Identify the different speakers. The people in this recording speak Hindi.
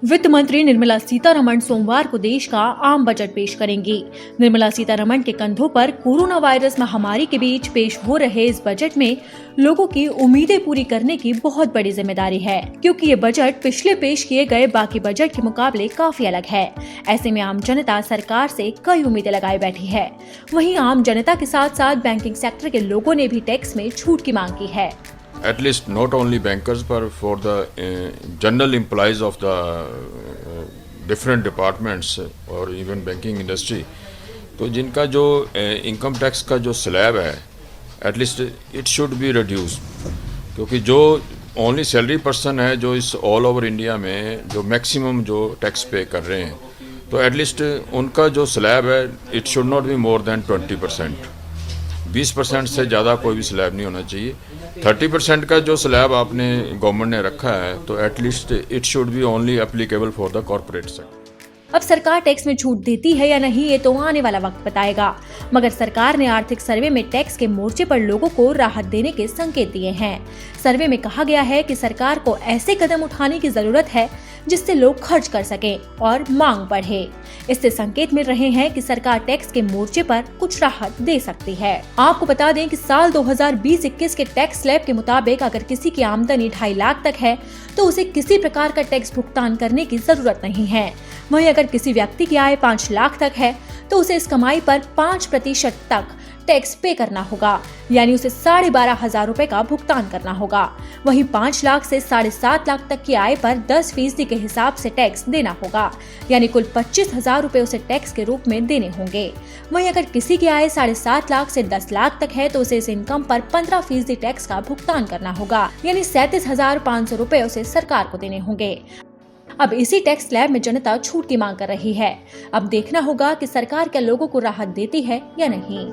Speaker 1: वित्त मंत्री निर्मला सीतारमण सोमवार को देश का आम बजट पेश करेंगी। निर्मला सीतारमण के कंधों पर कोरोना वायरस महामारी के बीच पेश हो रहे इस बजट में लोगों की उम्मीदें पूरी करने की बहुत बड़ी जिम्मेदारी है, क्योंकि ये बजट पिछले पेश किए गए बाकी बजट के मुकाबले काफी अलग है। ऐसे में आम जनता सरकार से कई उम्मीदें लगाए बैठी है। वहीं आम जनता के साथ साथ बैंकिंग सेक्टर के लोगों ने भी टैक्स में छूट की मांग की है।
Speaker 2: At least not only bankers but for the general employees of the different departments or even banking industry, तो जिनका जो इनकम टैक्स का जो स्लैब है at least it should be reduced, क्योंकि जो ओनली सैलरी पर्सन है जो इस ऑल ओवर इंडिया में जो मैक्सिमम जो टैक्स पे कर रहे हैं, तो एटलीस्ट उनका जो स्लैब है it should not be more than 20%। 20% से ज़्यादा कोई भी स्लैब नहीं होना चाहिए। 30% का जो स्लैब आपने गवर्नमेंट ने रखा है तो at least it should be only applicable for the corporate sector.
Speaker 1: अब सरकार टैक्स में छूट देती है या नहीं, ये तो आने वाला वक्त बताएगा। मगर सरकार ने आर्थिक सर्वे में टैक्स के मोर्चे पर लोगों को राहत देने के संकेत दिए हैं। सर्वे में कहा गया है कि सरकार को ऐसे कदम उठाने की जरूरत है जिससे लोग खर्च कर सकें और मांग बढ़े। इससे संकेत मिल रहे हैं कि सरकार टैक्स के मोर्चे पर कुछ राहत दे सकती है। आपको बता दें कि साल 2020-21 के टैक्स स्लैब के मुताबिक अगर किसी की आमदनी 2.5 लाख तक है तो उसे किसी प्रकार का टैक्स भुगतान करने की जरूरत नहीं है। वहीं अगर किसी व्यक्ति की आय 5 लाख तक है तो उसे इस कमाई पर 5% तक टैक्स पे करना होगा, यानी उसे 12,500 रुपए का भुगतान करना होगा। वहीं 5 लाख से 7.5 लाख तक की आय पर 10% के हिसाब से टैक्स देना होगा, यानी कुल 25,000 रुपए उसे टैक्स के रूप में देने होंगे। वहीं अगर किसी की आय 7.5 लाख से 10 लाख तक है तो उसे इस इनकम पर 15% टैक्स का भुगतान करना होगा, यानी 37,500 रुपए उसे सरकार को देने होंगे। अब इसी टैक्स स्लैब में जनता छूट की मांग कर रही है। अब देखना होगा कि सरकार क्या लोगों को राहत देती है या नहीं।